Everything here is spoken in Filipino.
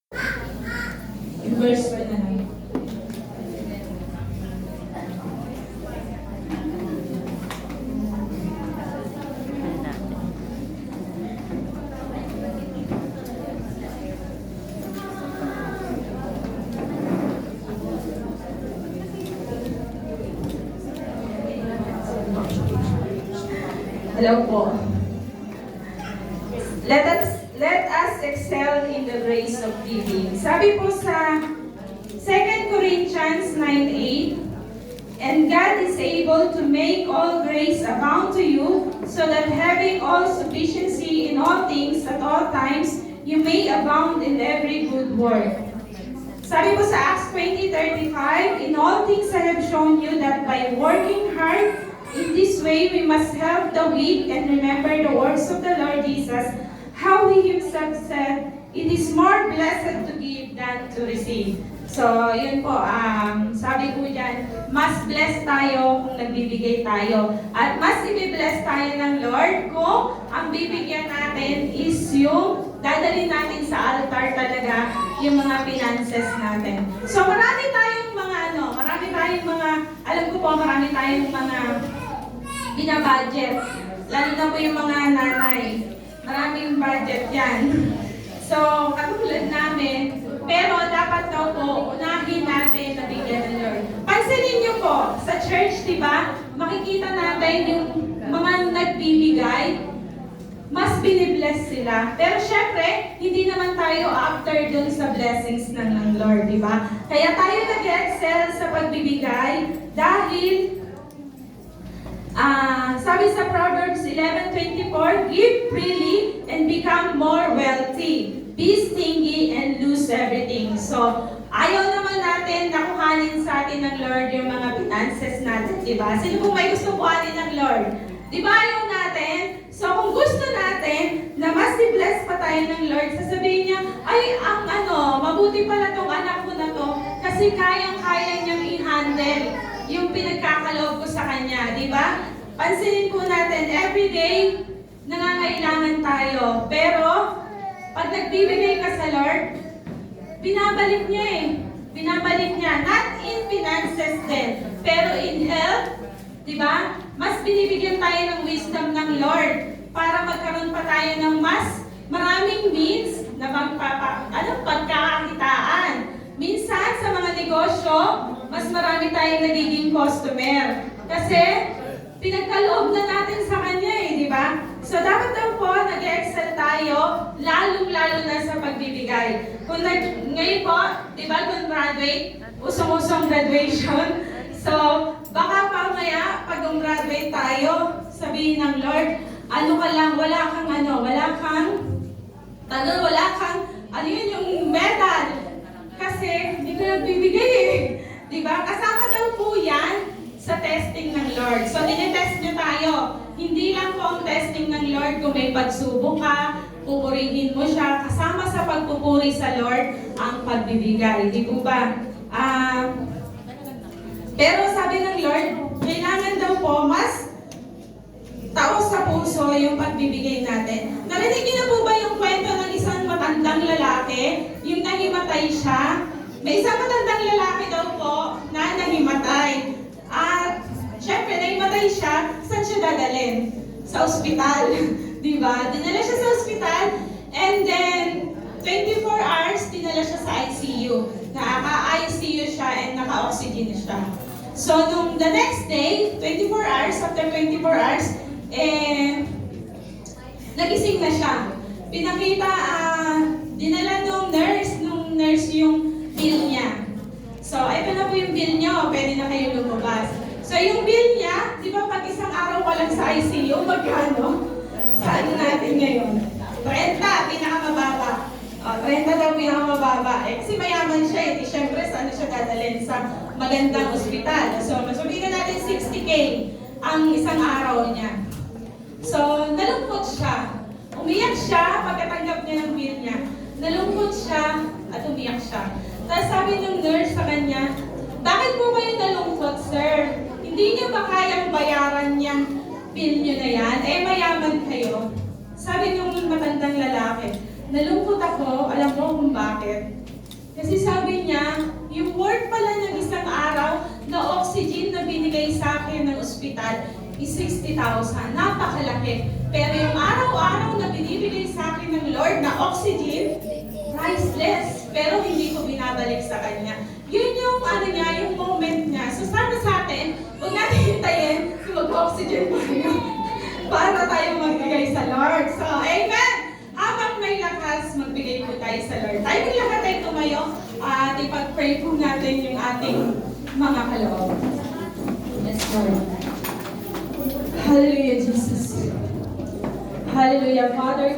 Verse pa na lang. Hello po. Let us excel in the grace of giving. Sabi po sa 2 Corinthians 9:8, and God is able to make all grace abound to you, so that having all sufficiency in all things at all times, you may abound in every good work. Sabi po sa Acts 20:35, in all things I have shown you that by working hard in this way we must help the weak and remember the words of the Lord Jesus, how He Himself said, it is more blessed to give than to receive. So, yun po, sabi ko dyan, mas blessed tayo kung nagbibigay tayo. At mas i-bless tayo ng Lord kung ang bibigyan natin is yung dadalhin natin sa altar talaga yung mga finances natin. So, marami tayong alam ko po, marami tayong mga binabudget. Lalo na po yung mga nanay. Maraming budget yan. So, katulad namin, pero dapat daw po, unahin natin na bigyan ng Lord. Pansinin niyo po, sa church, di ba, makikita natin yung mga nagbibigay, mas binibless sila. Pero syempre, hindi naman tayo after dun sa blessings ng Lord, di ba? Kaya tayo nag-excel sa pagbibigay dahil sabi sa Proverbs 11:24, give freely and become more wealthy. Be stingy and lose everything. So, ayaw naman natin na kuhanin sa atin ng Lord yung mga finances natin, di ba? Sino kung may gusto kuhanin ng Lord? Di ba ayaw natin? So, kung gusto natin na mas i-bless pa tayo ng Lord, sasabihin niya, ay, mabuti pala tong anak ko na to kasi kayang-kaya niyang i-handle yung pinagkakaloob ko sa kanya, di ba? Pansinin po natin, everyday, nangangailangan tayo. Pero, pag nagbibigay ka sa Lord, binabalik niya eh. Binabalik niya. Not in finances din, pero in health, di ba? Mas binibigyan tayo ng wisdom ng Lord para magkaroon pa tayo ng mas maraming means na pagkakakitaan. Minsan, sa mga negosyo, mas marami tayong nagiging customer. Kasi, pinagkaloob na natin sa Kanya eh, di ba? So, dapat daw po, nag-excel tayo, lalong-lalo na sa pagbibigay. Ngayon po, di ba, kung graduate, usong-usong graduation. So, baka mamaya, pag graduate tayo, sabihin ng Lord, wala kang, yung medal. Kasi, hindi ka nagbibigay eh. Di ba? Kasama daw po yan sa testing ng Lord. So, dinitest nyo tayo. Hindi lang po ang testing ng Lord kung may pagsubok ka, pupurihin mo siya. Kasama sa pagpupuri sa Lord ang pagbibigay. Di po ba? Pero sabi ng Lord, kailangan daw po mas taos sa puso yung pagbibigay natin. Narinig niyo na po ba yung kwento ng isang matandang lalaki? Yung nahimatay siya? May isang matandang lalaki daw po na nahimatay. At syempre, nahimatay siya, saan siya dadalhin? Sa ospital. Diba? Dinala siya sa ospital, and then 24 hours, dinala siya sa ICU. Naka-ICU siya and naka-oxygen siya. So, nung the next day, 24 hours, after 24 hours, nagising na siya. Pinakita, dinala nung nurse yung bill niya. So, ito na po yung bill niyo, pwede na kayo lumabas. So, yung bill niya, di ba pag isang araw ka lang sa ICU, magkano? Saan natin ngayon? 30, pinakamababa. 30 daw pinakamababa. Kasi mayaman siya, eh. Siyempre, saan siya dadalhin? Sa magandang ospital. So, sabihin na natin 60K ang isang araw niya. So, nalungkot siya. Umiyak siya pagkatanggap niya ng bill niya. Nalungkot siya at umiyak siya. Tapos sabi ng nurse sa kanya, bakit po kayo nalungkot, sir? Hindi niyo ba kayang bayaran yung bill niyo na yan? Eh, mayaman kayo. Sabi ng matandang lalaki, Nalungkot ako, alam mo kung bakit. Kasi sabi niya, yung worth pala ng isang araw na oxygen na binigay sa akin ng ospital is 60,000. Napakalaki. Pero yung araw-araw na binibigay sa akin ng Lord na oxygen, priceless. Pero hindi ko binabalik sa Kanya. Yun yung ano niya, yung moment niya. So sana sa atin, huwag natin hintayin mag-oxygen tayo para tayo magbigay sa Lord. So, amen! Habang may lakas, magbigay po tayo sa Lord. Tayo po lahat ay tumayo at ipag-pray po natin yung ating mga kaloob. Yes, Lord. Hallelujah, Jesus. Hallelujah, Father God.